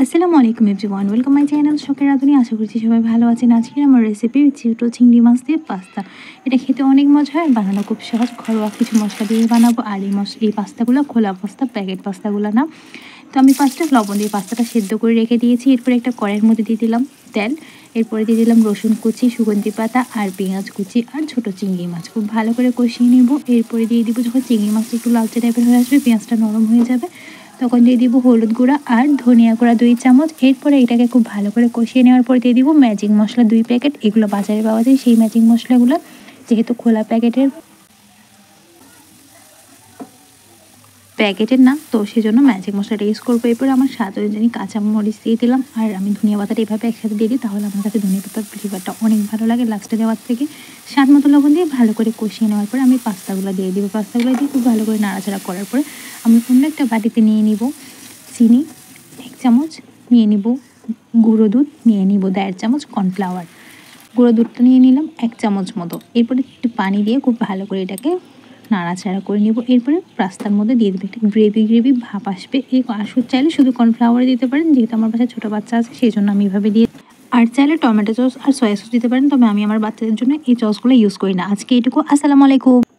আসসালামু আলাইকুম everyone, welcome my channel শখের রাঁধুনি। আশা করছি সবাই ভালো আছেন। আজকে আমার রেসিপি ছোটো চিংড়ি মাছ দিয়ে পাস্তা। এটা খেতে অনেক মজা হয়, বানানো খুব সহজ। ঘরোয়া কিছু মশলা দিয়ে বানাবো। আর এই পাস্তাগুলো খোলা পাস্তা, প্যাকেট পাস্তাগুলো না। তো আমি ফার্স্টে লবণ দিয়ে পাস্তাটা সেদ্ধ করে রেখে দিয়েছি। এরপরে একটা কড়াইয়ের মধ্যে দিয়ে দিলাম তেল। এরপরে দিয়ে দিলাম রসুন কুচি, সুগন্ধি পাতা আর পেঁয়াজ কুচি আর ছোটো চিংড়ি মাছ। খুব ভালো করে কষিয়ে নেব। এরপরে দিয়ে দিব, যখন চিংড়ি মাছটা একটু লালচে টাইপের হয়ে আসবে, পেঁয়াজটা নরম হয়ে যাবে, তখন দিয়ে দিব হলুদ গুঁড়া আর ধনিয়া গুঁড়া 2 চামচ। এরপরে এটাকে খুব ভালো করে কষিয়ে নেওয়ার পর দিয়ে দিব ম্যাজিক মশলা 2 প্যাকেট। এগুলো বাজারে পাওয়া যায়, সেই ম্যাজিক মশলাগুলো। যেহেতু খোলা প্যাকেটের না, তো সেজন্য ম্যাজিক মশলাটা ইউজ করবো। এরপর আমার স্বাদ অনুযায়ী কাঁচা মরিচ দিয়ে দিলাম। আর আমি ধনিয়া পাতাটা এভাবে একসাথে দিয়ে দিই, তাহলে আমার কাছে ধনিয়া পাতার ফ্লেভারটা অনেক ভালো লাগে লাস্টে দেওয়ার থেকে। স্বাদ মতো লবণ দিয়ে ভালো করে কষিয়ে নেওয়ার পরে আমি পাস্তাগুলো দিয়ে দিব। পাস্তাগুলো দিয়ে খুব ভালো করে নাড়াচাড়া করার পরে আমি অন্য একটা বাটিতে নিয়ে নিব চিনি 1 চামচ, নিয়ে নিব গুঁড়ো দুধ, নিয়ে নিব 1.5 চামচ কর্নফ্লাওয়ার। গুঁড়ো দুধটা নিয়ে নিলাম 1 চামচ মতো। এরপরে একটু পানি দিয়ে খুব ভালো করে এটাকে নাড়াচাড়া করে নেব। এরপরে পাস্তার মধ্যে দিয়ে দেবো, একটা গ্রেভি ভাপ আসবে। এই আসুর চাইলে শুধু কর্নফ্লাওয়ার দিতে পারেন, যেহেতু আমার বাসায় ছোটো বাচ্চা আছে সেই জন্য আমি এভাবে দিয়ে। আর চাইলে টমেটো সস আর সয়া সস দিতে পারেন, তবে আমি আমার বাচ্চাদের জন্য এই সসগুলো ইউজ করি না। আজকে এইটুকু। আসসালামু আলাইকুম।